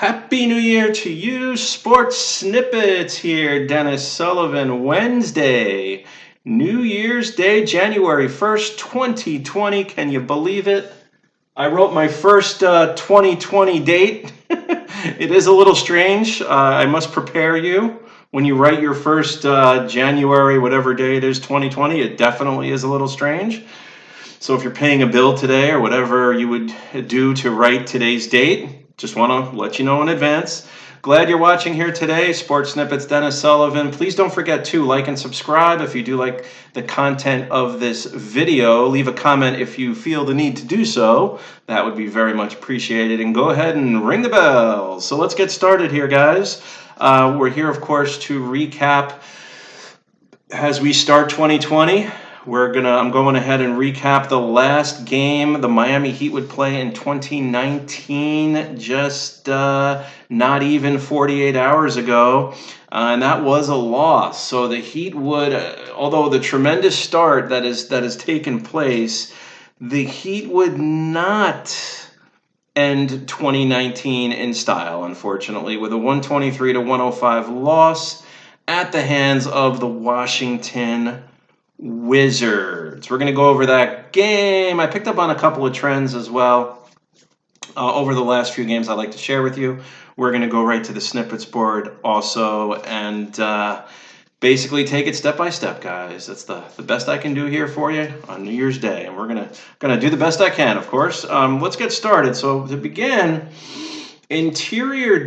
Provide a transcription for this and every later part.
Happy New Year to you, Sports Snippets here, Dennis Sullivan. Wednesday, New Year's Day, January 1st, 2020. Can you believe it? I wrote my first 2020 date. It is a little strange. I must prepare you. When you write your first January, whatever day it is, 2020, it definitely is a little strange. So if you're paying a bill today or whatever you would do to write today's date, just want to let you know in advance. Glad you're watching here today. Sports Snippets, Dennis Sullivan. Please don't forget to like and subscribe if you do like the content of this video. Leave a comment if you feel the need to do so. That would be very much appreciated. And go ahead and ring the bell. So let's get started here, guys. We're here, of course, to recap as we start 2020. I'm going ahead and recap the last game the Miami Heat would play in 2019, just not even 48 hours ago, and that was a loss. So the Heat would, although the tremendous start that has taken place, the Heat would not end 2019 in style, unfortunately, with a 123-105 loss at the hands of the Washington Wizards. We're going to go over that game. I picked up on a couple of trends as well over the last few games I'd like to share with you. We're going to go right to the snippets board also and basically take it step by step, guys. That's the best I can do here for you on New Year's Day, and we're gonna do the best I can, of course. Let's get started. So to begin, interior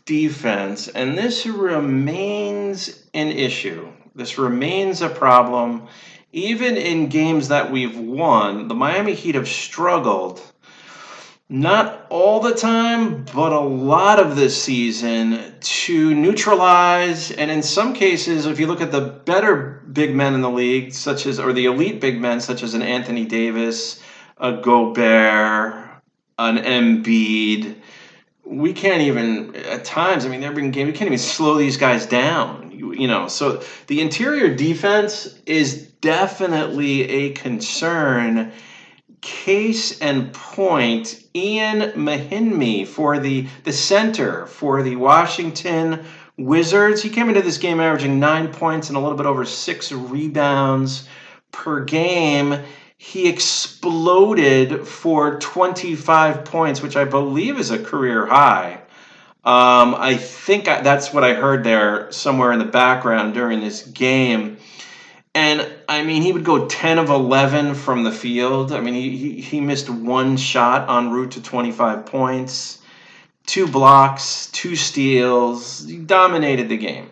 defense, and this remains an issue. This remains a problem. Even in games that we've won, the Miami Heat have struggled, not all the time, but a lot of this season, to neutralize, and in some cases, if you look at the better big men in the league, or the elite big men, such as an Anthony Davis, a Gobert, an Embiid, we can't even, at times, there have been games, we can't even slow these guys down. So the interior defense is definitely a concern. Case in point, Mahinmi for the center for the Washington Wizards. He came into this game averaging 9 points and a little bit over 6 rebounds per game. He exploded for 25 points, which I believe is a career high. I think that's what I heard there somewhere in the background during this game. And, he would go 10 of 11 from the field. He missed one shot en route to 25 points, 2 blocks, 2 steals. He dominated the game.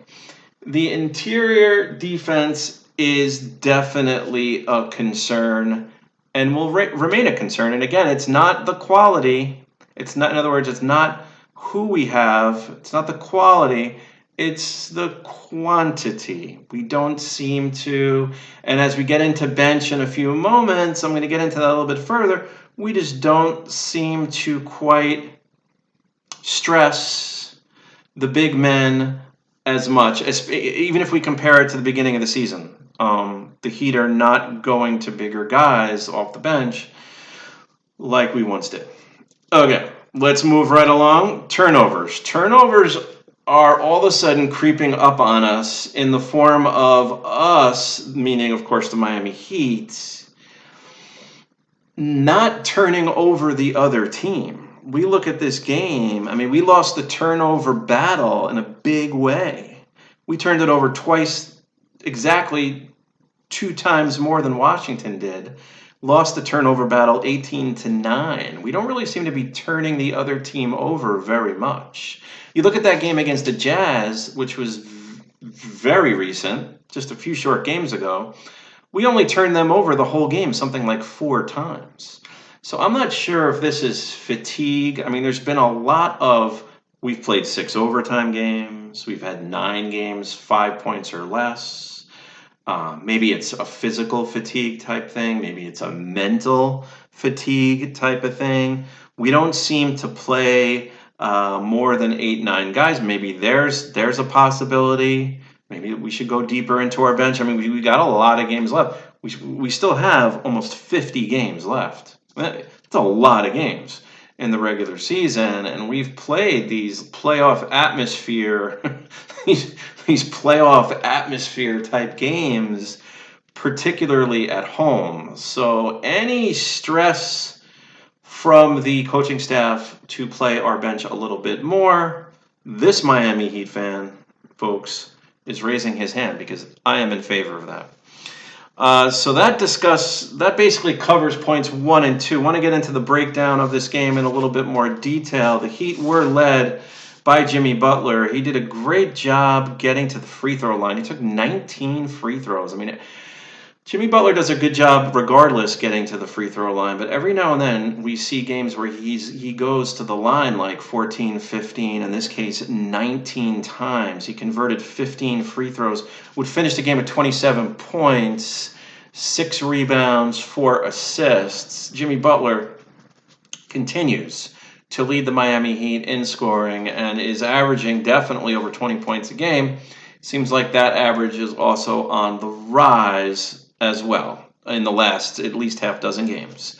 The interior defense is definitely a concern and will remain a concern. And again, it's not the quality. It's not who we have. It's not the quality. It's the quantity. We don't seem to, and as we get into bench in a few moments, I'm going to get into that a little bit further, we just don't seem to quite stress the big men as much, even if we compare it to the beginning of the season. The Heat are not going to bigger guys off the bench like we once did. Okay, let's move right along. Turnovers. Turnovers are all of a sudden creeping up on us in the form of us, meaning, of course, the Miami Heat, not turning over the other team. We look at this game, we lost the turnover battle in a big way. We turned it over twice, exactly 2 times more than Washington did. Lost the turnover battle 18-9. We don't really seem to be turning the other team over very much. You look at that game against the Jazz, which was very recent, just a few short games ago. We only turned them over the whole game, something like 4 times. So I'm not sure if this is fatigue. There's been a lot of, we've played 6 overtime games. We've had 9 games, 5 points or less. Maybe it's a physical fatigue type thing. Maybe it's a mental fatigue type of thing. We don't seem to play more than 8-9 guys. Maybe there's a possibility. Maybe we should go deeper into our bench. We got a lot of games left. We still have almost 50 games left. That's a lot of games. in the regular season, and we've played these playoff atmosphere, these playoff atmosphere type games, particularly at home. So any stress from the coaching staff to play our bench a little bit more, this Miami Heat fan, folks, is raising his hand because I am in favor of that. So that basically covers points 1 and 2. I want to get into the breakdown of this game in a little bit more detail. The Heat were led by Jimmy Butler. He did a great job getting to the free throw line. He took 19 free throws. I mean, Jimmy Butler does a good job regardless getting to the free throw line, but every now and then we see games where he goes to the line like 14, 15, in this case 19 times. He converted 15 free throws, would finish the game at 27 points, 6 rebounds, 4 assists. Jimmy Butler continues to lead the Miami Heat in scoring and is averaging definitely over 20 points a game. Seems like that average is also on the rise as well in the last at least half dozen games.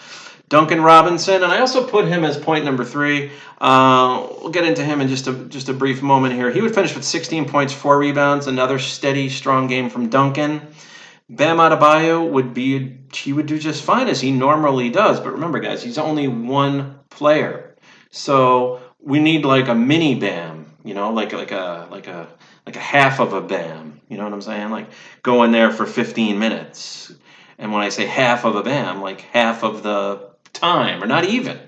Duncan Robinson, and I also put him as point number 3. We'll get into him in just a brief moment here. He would finish with 16 points, 4 rebounds, another steady, strong game from Duncan. Bam Adebayo would do just fine as he normally does, but remember, guys, he's only one player, so we need like a mini Bam, like a half of a Bam. You know what I'm saying? Like go in there for 15 minutes. And when I say half of a Bam, like half of the time, or not even.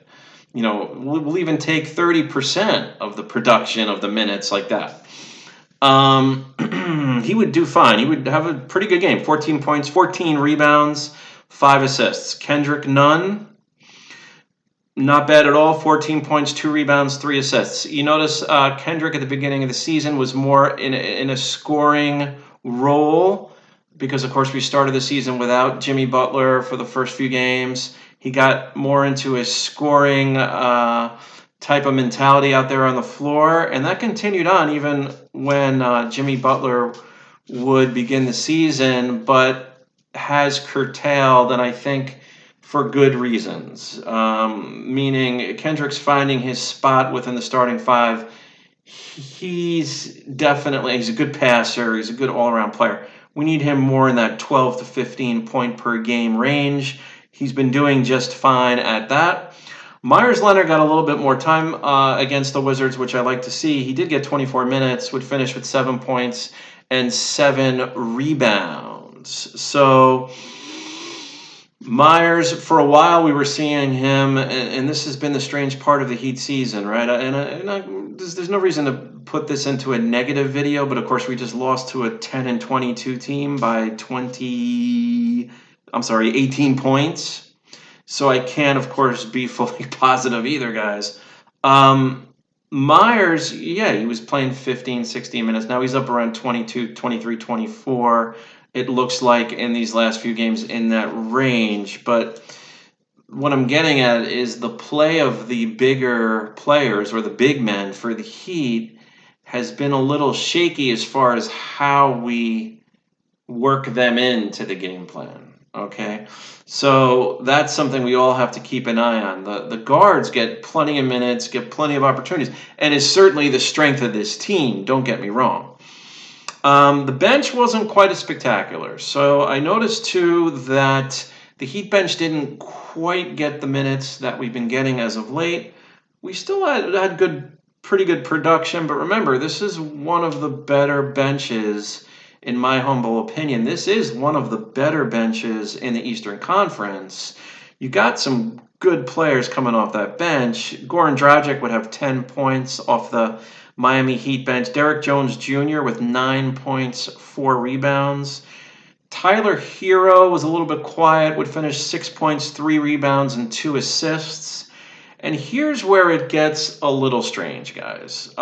We'll even take 30% of the production of the minutes like that. He would do fine. He would have a pretty good game. 14 points, 14 rebounds, 5 assists. Kendrick Nunn, not bad at all. 14 points, 2 rebounds, 3 assists. You notice Kendrick at the beginning of the season was more in a scoring role because, of course, we started the season without Jimmy Butler for the first few games. He got more into a scoring type of mentality out there on the floor, and that continued on even when Jimmy Butler would begin the season, but has curtailed, and I think for good reasons, meaning Kendrick's finding his spot within the starting 5. He's a good passer. He's a good all-around player. We need him more in that 12 to 15 point per game range. He's been doing just fine at that. Myers Leonard got a little bit more time against the Wizards, which I like to see. He did get 24 minutes, would finish with 7 points and 7 rebounds. So Myers, for a while, we were seeing him, and this has been the strange part of the Heat season, right? There's no reason to put this into a negative video, but of course, we just lost to a 10-22 team by 18 points. So I can't, of course, be fully positive either, guys. Myers, he was playing 15, 16 minutes. Now he's up around 22, 23, 24. It looks like in these last few games in that range. But what I'm getting at is the play of the bigger players or the big men for the Heat has been a little shaky as far as how we work them into the game plan. Okay, so that's something we all have to keep an eye on. The guards get plenty of minutes, get plenty of opportunities, and is certainly the strength of this team, don't get me wrong. The bench wasn't quite as spectacular, so I noticed too that the Heat bench didn't quite get the minutes that we've been getting as of late. We still had pretty good production, but remember, this is one of the better benches. In my humble opinion, this is one of the better benches in the Eastern Conference. You got some good players coming off that bench. Goran Dragic would have 10 points off the Miami Heat bench. Derek Jones Jr. with 9 points, 4 rebounds. Tyler Hero was a little bit quiet, would finish 6 points, 3 rebounds, and 2 assists. And here's where it gets a little strange, guys.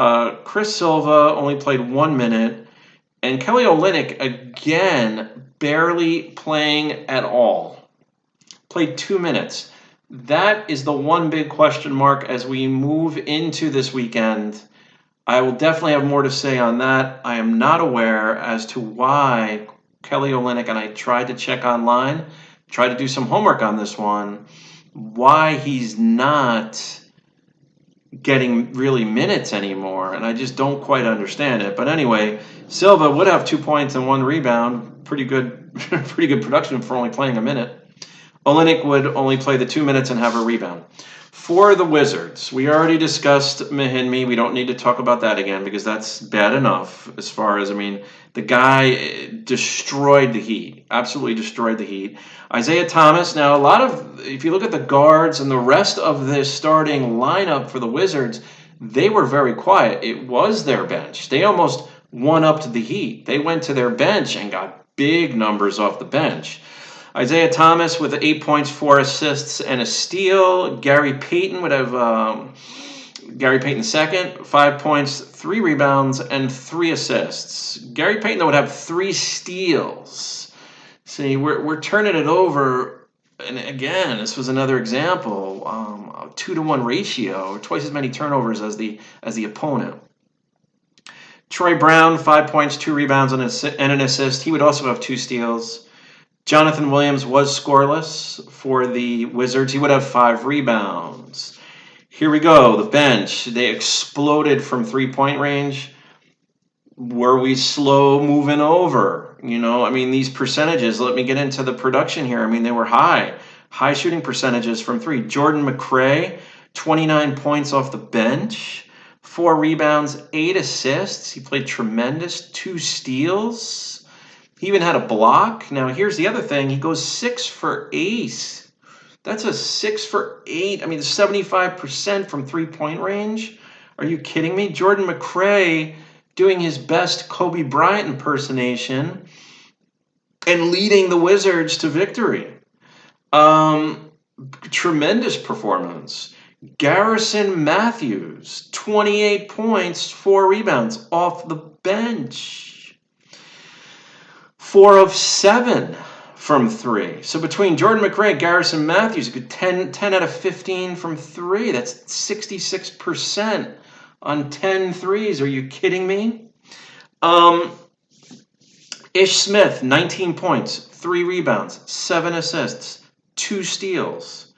Chris Silva only played 1 minute. And Kelly Olynyk, again, barely playing at all. Played 2 minutes. That is the one big question mark as we move into this weekend. I will definitely have more to say on that. I am not aware as to why Kelly Olynyk, and I tried to check online, tried to do some homework on this one, why he's not getting really minutes anymore, and I just don't quite understand it. But anyway, Silva would have 2 points and 1 rebound. Pretty good, pretty good production for only playing a minute. Olynyk would only play the 2 minutes and have a rebound. For the Wizards, we already discussed Mahinmi. We don't need to talk about that again because that's bad enough as far as, I mean, the guy destroyed the Heat, absolutely destroyed the Heat. Isaiah Thomas, now a lot of, if you look at the guards and the rest of this starting lineup for the Wizards, they were very quiet. It was their bench. They almost won up to the Heat. They went to their bench and got big numbers off the bench. Isaiah Thomas with 8 points, 4 assists, and a steal. Gary Payton would have Gary Payton second, 5 points, 3 rebounds, and 3 assists. Gary Payton would have 3 steals. See, we're turning it over, and again, this was another example. A 2-to-1 ratio, twice as many turnovers as the opponent. Troy Brown, 5 points, 2 rebounds, and an assist. He would also have 2 steals. Jonathan Williams was scoreless for the Wizards. He would have 5 rebounds. Here we go, the bench. They exploded from 3-point range. Were we slow moving over? You know, I mean, these percentages, let me get into the production here. I mean, they were high shooting percentages from 3. Jordan MRae, 29 points off the bench, 4 rebounds, 8 assists. He played tremendous, 2 steals. He even had a block. Now, here's the other thing. He goes 6 for 8. That's a 6 for 8. I mean, 75% from 3-point range. Are you kidding me? Jordan MRae doing his best Kobe Bryant impersonation and leading the Wizards to victory. Tremendous performance. Garrison Matthews, 28 points, 4 rebounds off the bench. 4 of 7 from 3. So between Jordan MRae and Garrison Matthews, you could 10 out of 15 from 3. That's 66% on 10 threes. Are you kidding me? Ish Smith, 19 points, 3 rebounds, 7 assists, 2 steals.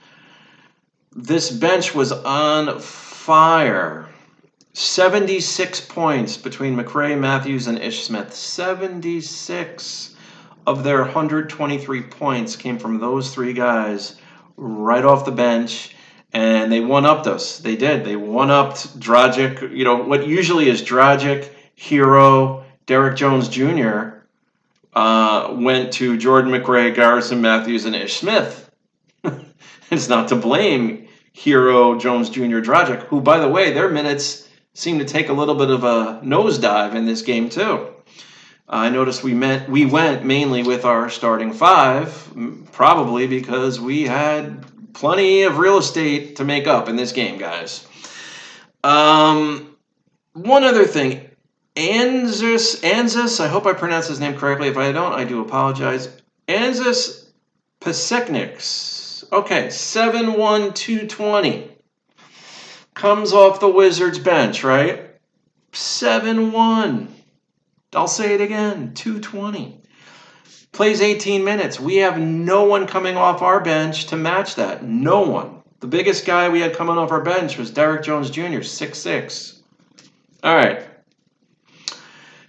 This bench was on fire. 76 points between MRae, Matthews, and Ish Smith. 76 of their 123 points came from those 3 guys right off the bench, and they one-upped us. They did. They one-upped Dragic. You know, what usually is Dragic, Hero, Derrick Jones Jr. Went to Jordan MRae, Garrison Matthews, and Ish Smith. It's not to blame Hero, Jones Jr., Dragic, who, by the way, their minutes seemed to take a little bit of a nosedive in this game too. I noticed we went mainly with our starting 5, probably because we had plenty of real estate to make up in this game, guys. One other thing, Anzus, I hope I pronounced his name correctly. If I don't, I do apologize. Anzus Pesekniks. Okay, 7'1", 220. Comes off the Wizards bench, right? 7'1". I'll say it again, 220. Plays 18 minutes. We have no one coming off our bench to match that. No one. The biggest guy we had coming off our bench was Derrick Jones Jr., 6'6". All right.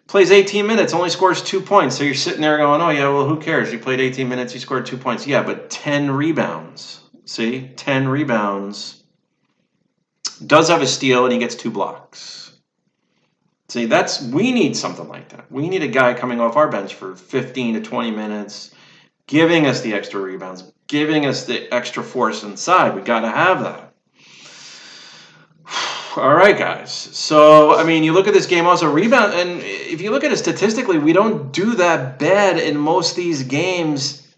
Plays 18 minutes, only scores 2 points. So you're sitting there going, oh, yeah, well, who cares? He played 18 minutes, he scored 2 points. Yeah, but 10 rebounds. See? 10 rebounds. Does have a steal, and he gets 2 blocks. See, we need something like that. We need a guy coming off our bench for 15 to 20 minutes, giving us the extra rebounds, giving us the extra force inside. We got to have that. All right, guys. So, I mean, you look at this game also, rebound, and if you look at it statistically, we don't do that bad in most of these games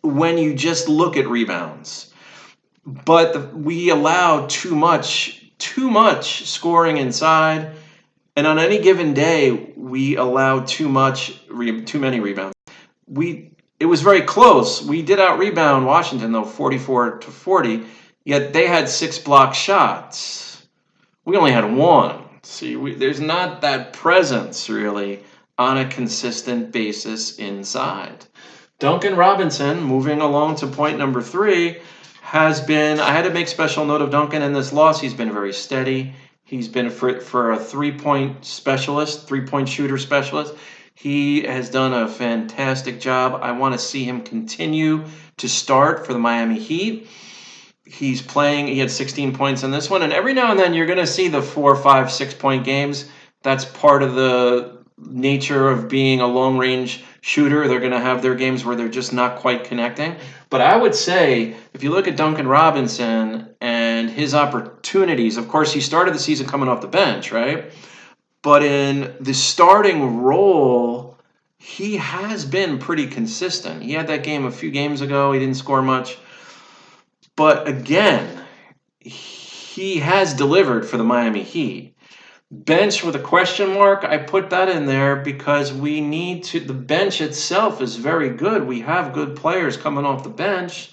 when you just look at rebounds. But we allow too much scoring inside, and on any given day, we allow too many rebounds. It was very close. We did out rebound Washington though, 44-40. Yet they had 6 block shots. We only had 1. See, there's not that presence really on a consistent basis inside. Duncan Robinson, moving along to point number 3. has been, I had to make special note of Duncan in this loss. He's been very steady. He's been for a three-point shooter specialist. He has done a fantastic job. I want to see him continue to start for the Miami Heat. He's playing, he had 16 points in this one, and every now and then you're going to see the 4, 5, 6-point games. That's part of the nature of being a long-range shooter. They're going to have their games where they're just not quite connecting. But I would say, if you look at Duncan Robinson and his opportunities, of course, he started the season coming off the bench, right? But in the starting role, he has been pretty consistent. He had that game a few games ago. He didn't score much. But again, he has delivered for the Miami Heat. Bench with a question mark, I put that in there because we need to, the bench itself is very good. We have good players coming off the bench.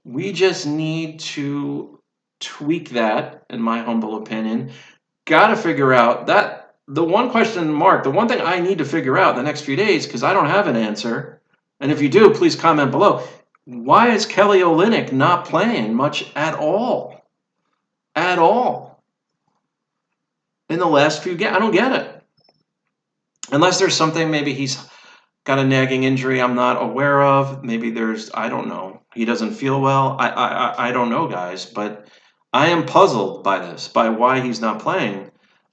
We just need to tweak that, in my humble opinion. Got to figure out that, the one question mark, the one thing I need to figure out in the next few days, because I don't have an answer, and if you do, please comment below. Why is Kelly Olynyk not playing much at all? At all. In the last few games, I don't get it. Unless there's something, maybe he's got a nagging injury I'm not aware of. Maybe there's, I don't know. He doesn't feel well. I don't know, guys. But I am puzzled by this, by why he's not playing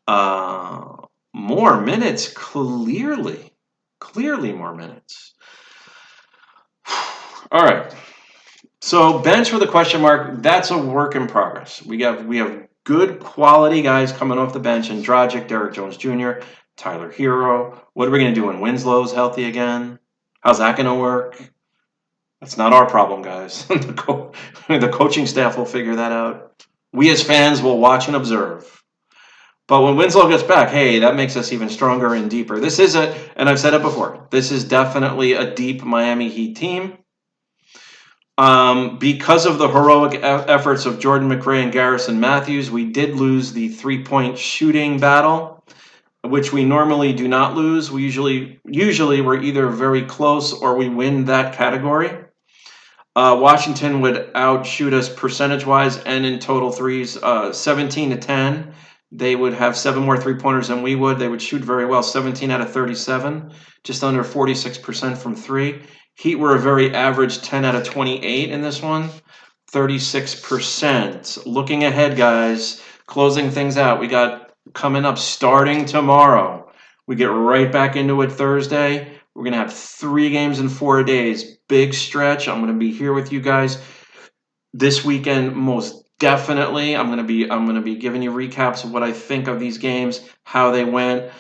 more minutes, clearly more minutes. All right. So bench with a question mark, that's a work in progress. We have good quality guys coming off the bench, and Dragic, Derek Jones Jr., Tyler Hero. What are we going to do when Winslow's healthy again? How's that going to work? That's not our problem, guys. The coaching staff will figure that out. We as fans will watch and observe. But when Winslow gets back, hey, that makes us even stronger and deeper. This is and I've said it before, this is definitely a deep Miami Heat team. Because of the heroic efforts of Jordan MRae and Garrison Matthews, we did lose the three-point shooting battle, which we normally do not lose. We usually we're either very close or we win that category. Washington would outshoot us percentage-wise and in total threes, 17-10. They would have 7 more three-pointers than we would. They would shoot very well, 17 out of 37, just under 46% from three. Heat were a very average 10 out of 28 in this one, 36%. Looking ahead, guys, closing things out. We got coming up starting tomorrow. We get right back into it Thursday. We're going to have 3 games in 4 days. Big stretch. I'm going to be here with you guys this weekend most definitely. I'm going to be giving you recaps of what I think of these games, how they went.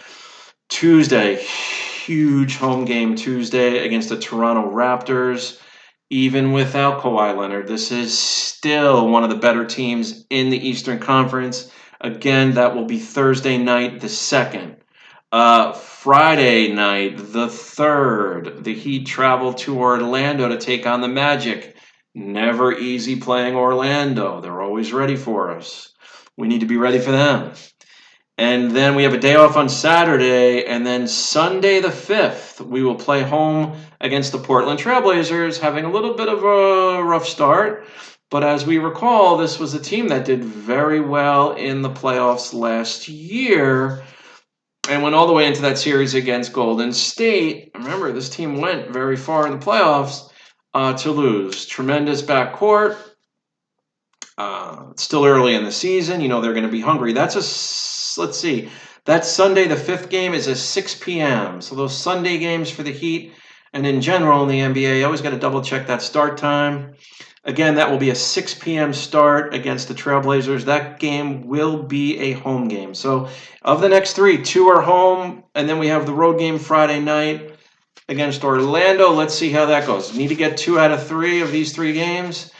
Tuesday, huge home game Tuesday against the Toronto Raptors. Even without Kawhi Leonard, this is still one of the better teams in the Eastern Conference. Again, that will be Thursday night, the 2nd. Friday night, the 3rd, the Heat travel to Orlando to take on the Magic. Never easy playing Orlando. They're always ready for us. We need to be ready for them. And then we have a day off on Saturday, and then Sunday the 5th, we will play home against the Portland Trailblazers, having a little bit of a rough start. But as we recall, this was a team that did very well in the playoffs last year and went all the way into that series against Golden State. Remember, this team went very far in the playoffs to lose. Tremendous backcourt. It's still early in the season. You know they're going to be hungry. Let's see. That Sunday, the 5th game, is at 6 p.m. So those Sunday games for the Heat and in general in the NBA, you always got to double check that start time. Again, that will be a 6 p.m. start against the Trailblazers. That game will be a home game. So of the next 3, 2 are home, and then we have the road game Friday night against Orlando. Let's see how that goes. Need to get 2 out of 3 of these 3 games.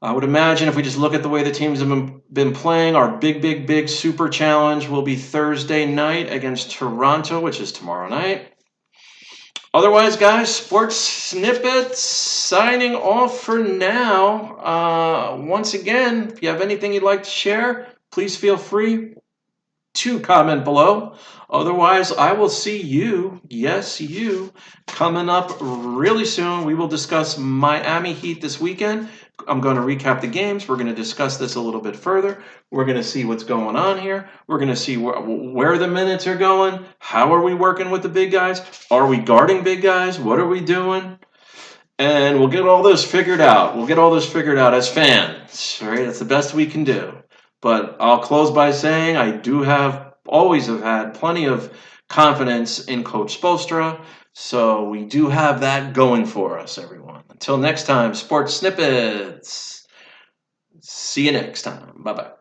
I would imagine if we just look at the way the teams have been playing, our big super challenge will be Thursday night against Toronto, which is tomorrow night. Otherwise, guys, Sports Snippets signing off for now. Once again, if you have anything you'd like to share, please feel free to comment below. Otherwise, I will see you, yes, you, coming up really soon. We will discuss Miami Heat this weekend. I'm going to recap the games. We're going to discuss this a little bit further. We're going to see what's going on here. We're going to see where the minutes are going. How are we working with the big guys? Are we guarding big guys? What are we doing? And we'll get all this figured out. We'll get all this figured out as fans, right? That's the best we can do. But I'll close by saying I always have had plenty of confidence in Coach Spoelstra. So we do have that going for us, everyone. Until next time, Sports Snippets. See you next time. Bye-bye.